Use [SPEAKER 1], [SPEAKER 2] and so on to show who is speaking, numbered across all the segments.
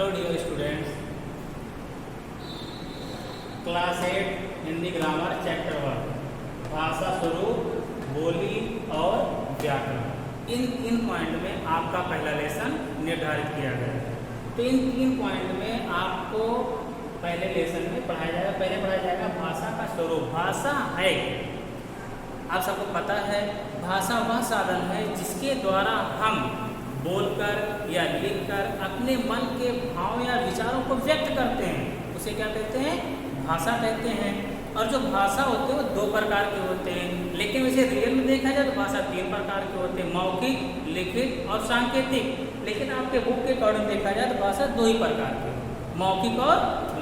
[SPEAKER 1] Hello dear students, class 8 Hindi grammar chapter 1 भाषा स्वरूप, बोली और व्याकरण। इन पॉइंट में आपका पहला लेसन निर्धारित किया गया है। तो इन 3 पॉइंट में आपको पहले लेसन में पढ़ाया जाएगा भाषा का स्वरूप। भाषा है, आप सबको पता है, भाषा वह साधन है जिसके द्वारा हम बोलकर या लिखकर अपने मन के भाव या विचारों को व्यक्त करते हैं। उसे क्या कहते हैं? भाषा कहते हैं। और जो भाषा होते हैं वो 2 प्रकार के होते हैं, लेकिन वैसे रियल में देखा जाए तो भाषा 3 प्रकार के होते हैं, मौखिक, लिखित और सांकेतिक। लेकिन आपके बुक के अकॉर्डिंग देखा जाए तो भाषा 2 ही प्रकार की, मौखिक और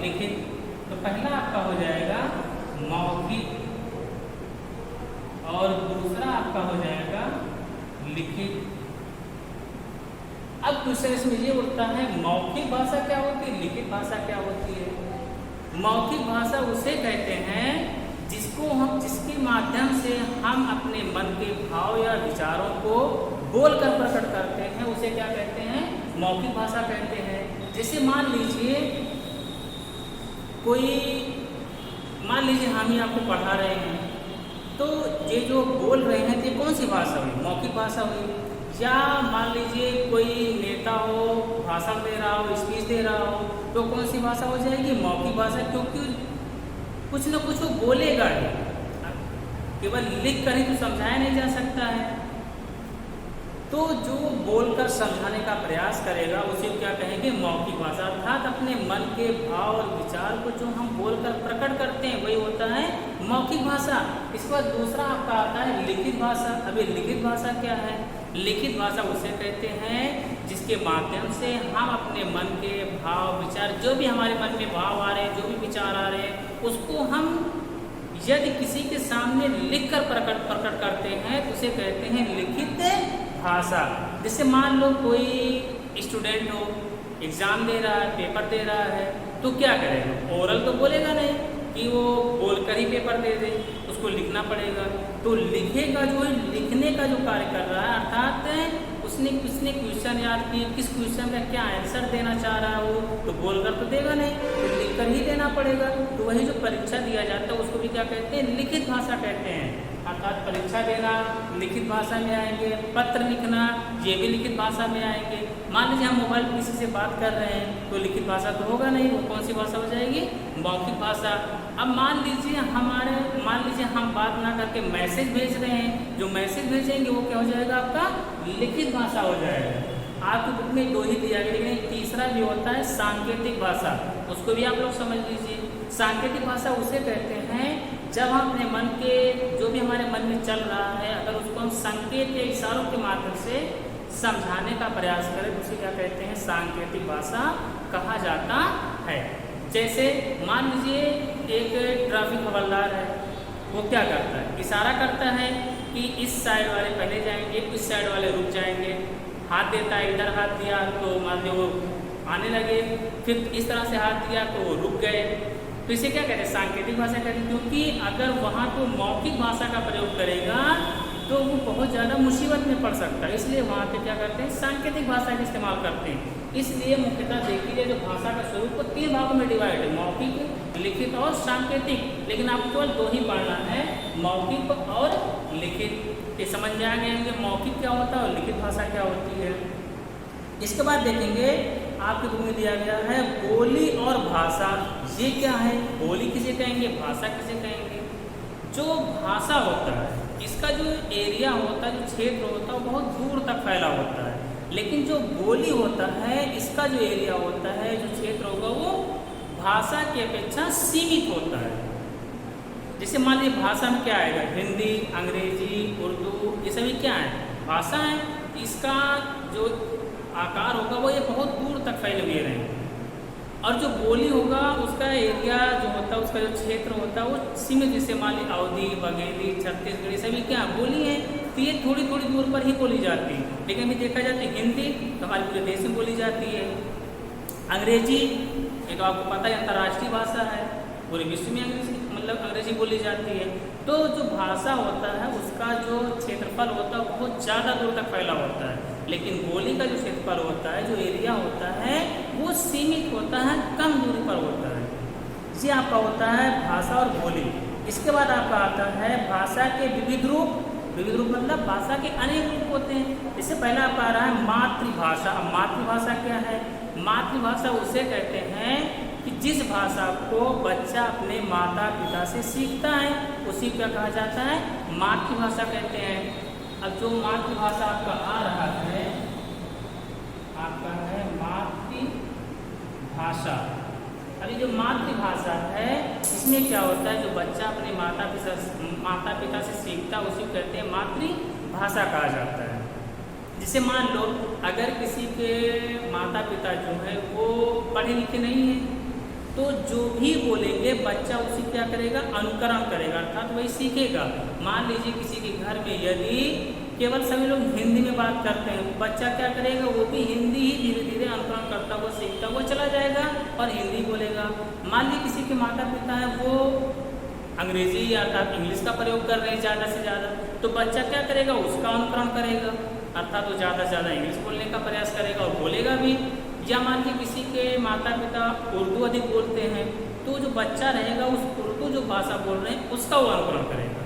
[SPEAKER 1] लिखित। तो पहला आपका हो जाएगा मौखिक और दूसरा आपका हो जाएगा लिखित। अब क्वेश्चन इसमें ये उठता है, मौखिक भाषा क्या होती है, लिखित भाषा क्या होती है? मौखिक भाषा उसे कहते हैं जिसके माध्यम से हम अपने मन के भाव या विचारों को बोलकर प्रकट करते हैं, उसे क्या कहते हैं? मौखिक भाषा कहते हैं। जैसे मान लीजिए हम ही आपको पढ़ा रहे हैं, तो ये जो बोल रहे हैं ये कौन सी भाषा हुई? मौखिक भाषा हुई। या मान लीजिए कोई नेता हो, भाषण दे रहा हो, स्पीच दे रहा हो, तो कौन सी भाषा हो जाएगी? मौखिक भाषा, क्योंकि कुछ न कुछ वो बोलेगा ही, केवल लिख कर ही तो समझाया नहीं जा सकता है। तो जो बोलकर समझाने का प्रयास करेगा उसे क्या कहेंगे? मौखिक भाषा। अर्थात अपने मन के भाव और विचार को जो हम बोलकर प्रकट करते हैं वही होता है मौखिक भाषा। इसके बाद दूसरा आपका आता है लिखित भाषा। अभी लिखित भाषा क्या है? लिखित भाषा उसे कहते हैं जिसके माध्यम से हम अपने मन के भाव विचार, जो भी हमारे मन में भाव आ रहे हैं, जो भी विचार आ रहे हैं, उसको हम यदि किसी के सामने लिखकर प्रकट करते हैं तो उसे कहते हैं लिखित भाषा। जैसे मान लो कोई स्टूडेंट हो, एग्जाम दे रहा है, पेपर दे रहा है, तो क्या करेगा? ओरल तो बोलेगा नहीं कि वो बोलकर ही पेपर दे दे, उसको लिखना पड़ेगा। तो लिखेगा, जो लिखने का जो कार्य कर रहा है, अर्थात उसने क्वेश्चन याद की, किस क्वेश्चन का क्या आंसर देना चाह रहा है वो, तो बोलकर तो देगा नहीं, तो लिखकर ही देना पड़ेगा। तो वही जो परीक्षा दिया जाता है उसको भी क्या कहते हैं? लिखित भाषा कहते हैं। अर्थात परीक्षा देना लिखित भाषा में आएंगे, पत्र लिखना ये भी लिखित भाषा में आएंगे। मान लीजिए हम मोबाइल पर किसी से बात कर रहे हैं तो लिखित भाषा तो होगा नहीं, वो कौन सी भाषा हो जाएगी? मौखिक भाषा। अब मान लीजिए हम बात ना करके मैसेज भेज रहे हैं, जो मैसेज भेजेंगे वो क्या हो जाएगा? आपका लिखित भाषा हो जाएगा। आपकी बुक में 2 ही दिया गया, लेकिन एक तीसरा भी होता है सांकेतिक भाषा, उसको भी आप लोग समझ लीजिए। सांकेतिक भाषा उसे कहते हैं जब हम अपने मन के, जो भी हमारे मन में चल रहा है, अगर उसको हम संकेत या इशारों के माध्यम से समझाने का प्रयास करें तो उसे क्या कहते हैं? सांकेतिक भाषा कहा जाता है। जैसे मान लीजिए एक ट्रैफिक हवलदार है, वो क्या करता है? इशारा करता है कि इस साइड वाले पहले जाएंगे, इस साइड वाले रुक जाएंगे। हाथ देता है, इधर हाथ दिया तो मान लो वो आने लगे, फिर इस तरह से हाथ दिया तो वो रुक गए। तो इसे क्या कहते हैं? सांकेतिक भाषा कहते हैं। क्योंकि अगर वहाँ तो मौखिक भाषा का प्रयोग करेगा तो वो बहुत ज़्यादा मुसीबत में पड़ सकता है, इसलिए वहाँ पे क्या करते हैं? सांकेतिक भाषा का इस्तेमाल करते हैं। इसलिए मुख्यतः देखिए जो भाषा का स्वरूप को 3 भागों में डिवाइड है, मौखिक, लिखित और सांकेतिक। लेकिन आपको केवल 2 ही पढ़ना है, मौखिक और लिखित। ये समझ में आ गए मौखिक क्या होता है और लिखित भाषा क्या होती है। इसके बाद देखेंगे आपके बुक में दिया गया है बोली और भाषा। ये क्या है? बोली किसे कहेंगे, भाषा किसे कहेंगे? जो भाषा होता है इसका जो एरिया होता है, जो क्षेत्र होता है, वो बहुत दूर तक फैला होता है। लेकिन जो बोली होता है इसका जो एरिया होता है, जो क्षेत्र होगा, वो भाषा की अपेक्षा सीमित होता है। जैसे मान लीजिए भाषा में क्या आएगा? हिंदी, अंग्रेजी, उर्दू, ये सभी क्या है? भाषा है। इसका जो आकार होगा वो ये बहुत दूर तक फैले हुए रहेंगे। और जो बोली होगा उसका एरिया जो होता है, उसका जो क्षेत्र होता है वो सीमित। जैसे मान लीजिए अवधी, बघेली, छत्तीसगढ़ी सभी क्या बोली है, तो ये थोड़ी थोड़ी दूर पर ही बोली जाती है। लेकिन अभी देखा जाता है हिंदी तो हमारे पूरे देश में बोली जाती है। अंग्रेजी ये तो आपको पता है अंतर्राष्ट्रीय भाषा है, पूरे विश्व में अंग्रेजी बोली जाती है। तो जो भाषा होता है उसका जो क्षेत्रफल होता है बहुत ज़्यादा दूर तक फैला होता है। लेकिन बोली का जो क्षेत्रफल होता है, जो एरिया होता है, वो सीमित होता है, कम दूरी पर होता है। ये आपका होता है भाषा और बोली। इसके बाद आपका आता है भाषा के विविध रूप। विविध रूप मतलब भाषा के अनेक रूप होते हैं। इससे पहला आपका आ रहा है मातृभाषा। अब मातृभाषा क्या है? मातृभाषा उसे कहते हैं कि जिस भाषा को बच्चा अपने माता पिता से सीखता है, उसी क्या कहा जाता है? मातृभाषा कहते हैं। अब जो मातृभाषा आपका आ रहा है, आपका है मातृभाषा। अभी जो मातृभाषा है, इसमें क्या होता है? जो बच्चा अपने माता पिता से सीखता है, उसी को कहते हैं मातृभाषा कहा जाता है। जिसे मान लो अगर किसी के माता पिता जो है वो पढ़े लिखे नहीं है, तो जो भी बोलेंगे बच्चा उसी क्या करेगा? अनुकरण करेगा, अर्थात वही सीखेगा। मान लीजिए किसी के घर में यदि केवल सभी लोग हिंदी में बात करते हैं, बच्चा क्या करेगा? वो भी हिंदी ही धीरे धीरे अनुकरण करता हुआ सीखता हुआ चला जाएगा और हिंदी बोलेगा। मान लीजिए किसी के माता पिता हैं वो अंग्रेजी या अर्थात इंग्लिश का प्रयोग कर रहे हैं ज़्यादा से ज़्यादा, तो बच्चा क्या करेगा? उसका अनुकरण करेगा, अर्थात वो ज़्यादा से ज़्यादा इंग्लिश बोलने का प्रयास करेगा और बोलेगा भी। या मान लीजिए किसी के माता पिता उर्दू अधिक बोलते हैं, तो जो बच्चा रहेगा उस उर्दू जो भाषा बोल रहे हैं उसका वो अनुकरण करेगा।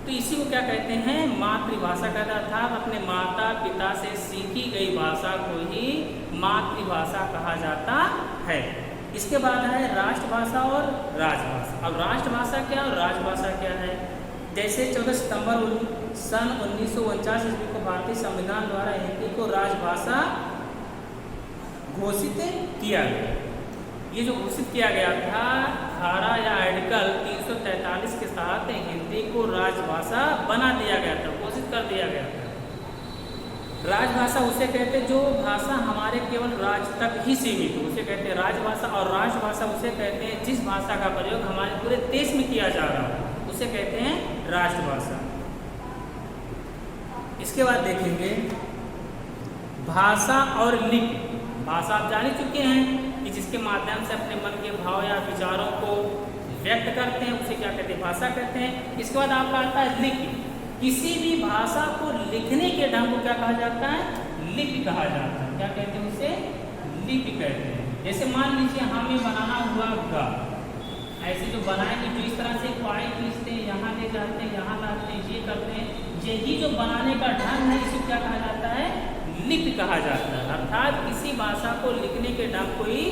[SPEAKER 1] तो इसी को क्या कहते हैं? मातृभाषा कहते हैं, अर्थात अपने माता पिता से सीखी गई भाषा को ही मातृभाषा कहा जाता है। इसके बाद है राष्ट्रभाषा और राजभाषा। अब राष्ट्रभाषा क्या और राजभाषा क्या है? जैसे 14 सितंबर सन 1949 ईस्वी को भारतीय संविधान द्वारा हिंदी को राजभाषा घोषित किया गया। ये जो घोषित किया गया था, धारा या आर्टिकल 343 के तहत हिंदी को राजभाषा बना दिया गया था, घोषित कर दिया गया था। राजभाषा उसे कहते जो भाषा हमारे केवल राज्य तक ही सीमित हो, उसे कहते हैं राजभाषा। और राष्ट्रभाषा उसे कहते हैं जिस भाषा का प्रयोग हमारे पूरे देश में किया जा रहा हो, उसे कहते हैं राष्ट्रभाषा। इसके बाद देखेंगे भाषा और लिपि। भाषा आप जान ही चुके हैं कि जिसके माध्यम से अपने मन के भाव या विचारों को व्यक्त करते हैं, उसे क्या कहते हैं? भाषा कहते हैं। इसके बाद आपका आता है लिपि। किसी भी भाषा को लिखने के ढंग को क्या कहा जाता है? लिपि कहा जाता है। क्या कहते हैं? उसे लिपि कहते हैं। जैसे मान लीजिए हमें बनाना हुआ ग, ऐसे जो बनाएंगे जो इस तरह से पाई खींचते हैं, यहाँ ले जाते हैं, यहाँ लाते हैं, ये करते हैं, यही जो बनाने का ढंग है इसे क्या कहा जाता है? लिपि कहा जाता है। अर्थात किसी भाषा को लिखने के ढंग को ही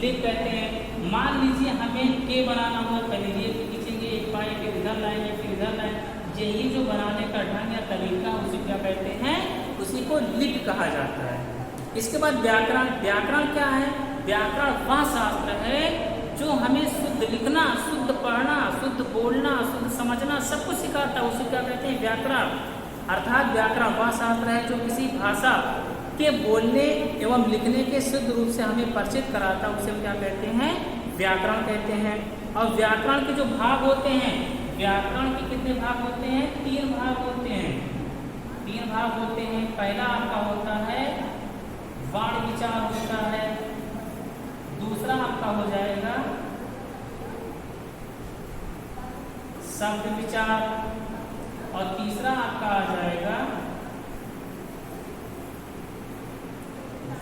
[SPEAKER 1] लिपि कहते हैं। मान लीजिए हमें के बनाना हुआ, पहले ये खींचेंगे, एक पाई फिर इधर लाएंगे, फिर इधर लाएंगे, यही जो बनाने का ढंग या तरीका उसे क्या कहते हैं? उसी को लिपि कहा जाता है। इसके बाद व्याकरण। व्याकरण क्या है? व्याकरण वह शास्त्र है जो हमें शुद्ध लिखना, शुद्ध पढ़ना, शुद्ध बोलना, शुद्ध समझना सब कुछ सिखाता है, उसे क्या कहते हैं? व्याकरण। अर्थात व्याकरण वह शास्त्र है जो किसी भाषा के बोलने एवं लिखने के शुद्ध रूप से हमें परिचित कराता है, उसे क्या कहते हैं? व्याकरण कहते हैं। और व्याकरण के जो भाग होते हैं, व्याकरण के कितने भाग होते हैं? 3 भाग होते हैं। 3 भाग होते हैं। पहला आपका होता है वाण विचार होता है, दूसरा आपका हो जाएगा शब्द विचार, और तीसरा आपका आ जाएगा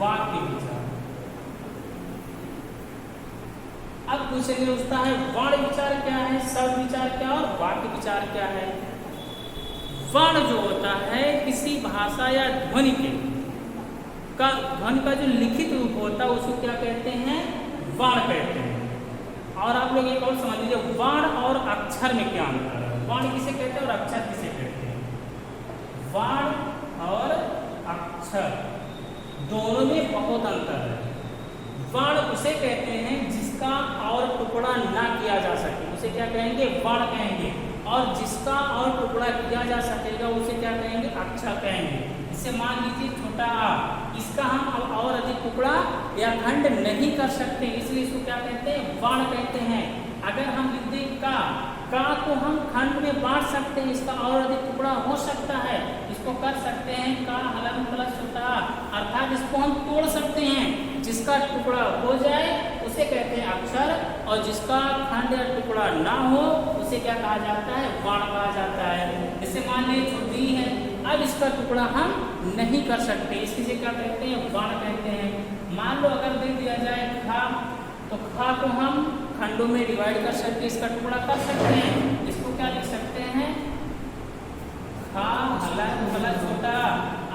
[SPEAKER 1] वाक्य विचार। अब पूछेंगे उसका है वर्ण विचार क्या है, शब्द विचार क्या और वाक्य विचार क्या है। वर्ण जो होता है किसी भाषा या ध्वनि का जो लिखित रूप होता है उसको क्या कहते हैं? वर्ण कहते हैं। और आप लोग एक और समझ लीजिए, वर्ण और अक्षर में क्या अंतर है? वर्ण किसे कहते हैं और अक्षर किसे कहते हैं? वर्ण और अक्षर दोनों में बहुत अंतर है। वर्ण उसे कहते हैं जिसका और टुकड़ा ना किया जा सके, उसे क्या कहेंगे? वर्ण कहेंगे। और जिसका और टुकड़ा किया जा सकेगा उसे क्या कहेंगे? अक्षर कहेंगे। इसे मान लीजिए छोटा आ, इसका हम और अधिक टुकड़ा या खंड नहीं कर सकते, इसलिए इसको क्या कहते हैं? वर्ण कहते हैं। अगर हम लिख दें का को हम खंड में बांट सकते हैं, इसका और अधिक टुकड़ा हो सकता है, इसको कर सकते हैं का हलन प्लस छोटा, अर्थात इसको हम तोड़ सकते हैं। जिसका टुकड़ा हो जाए उसे कहते हैं अक्षर, और जिसका खंड या टुकड़ा ना हो उसे क्या कहा जाता है? वर्ण कहा जाता है। जैसे मान लीजिए छुट्टी है, अब इसका टुकड़ा हम नहीं कर सकते, इसकी से क्या कहते हैं, वर्ण कहते हैं। मान लो अगर दे दिया जाए खा, तो खा को हम खंडों में डिवाइड कर सकते, इसका टुकड़ा कर सकते हैं। इसको क्या लिख सकते हैं, खा हला छोटा,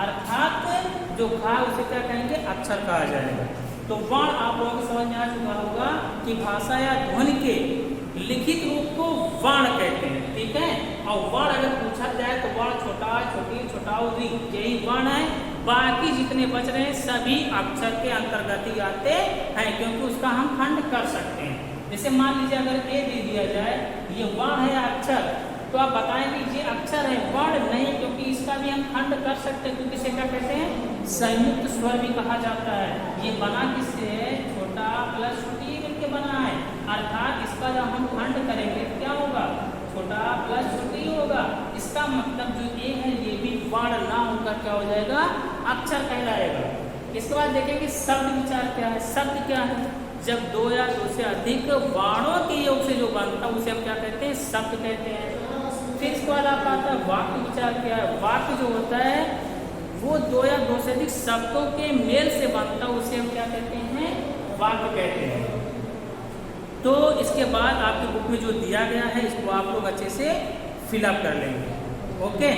[SPEAKER 1] अर्थात जो खा उसे क्या कहेंगे, अक्षर कहा जाएगा। तो वर्ण आप लोगों को समझ में आ चुका होगा कि भाषा या ध्वनि के लिखित रूप को वर्ण कहते हैं, ठीक है। और वर्ण अगर पूछा जाए तो वर्ण छोटा, छोटी, छोटाउदी यही वर्ण है। बाकी जितने बच रहे हैं सभी अक्षर के अंतर्गत ही आते हैं, क्योंकि उसका हम खंड कर सकते हैं। जैसे मान लीजिए अगर ए दे दिया जाए, ये वर्ण है या अक्षर, तो आप बताएंगे ये अक्षर है, वर्ण नहीं, क्योंकि इसका भी हम खंड कर सकते हैं, क्योंकि इसे क्या कहते हैं, संयुक्त स्वर भी कहा जाता है। ये बना किससे है, छोटा प्लस छोटी मिलके बना है, अर्थात इसका जब हम खंड करेंगे क्या होगा, छोटा प्लस छोटी होगा। इसका मतलब जो ए है ये भी वर्ण ना होकर क्या हो जाएगा, अक्षर कहलाएगा। इसके बाद देखेंगे शब्द विचार क्या है। शब्द क्या है, जब दो या दो से अधिक वर्णों के योग से जो बनता है उसे हम क्या कहते हैं, शब्द कहते हैं। फिर इसके बाद आपका आता है वाक्य विचार क्या है। वाक्य जो होता है वो दो या दो से अधिक शब्दों के मेल से बनता है, उसे हम क्या कहते हैं, वाक्य कहते हैं। तो इसके बाद आपके बुक में जो दिया गया है इसको आप लोग अच्छे से फिलअप कर लेंगे, ओके।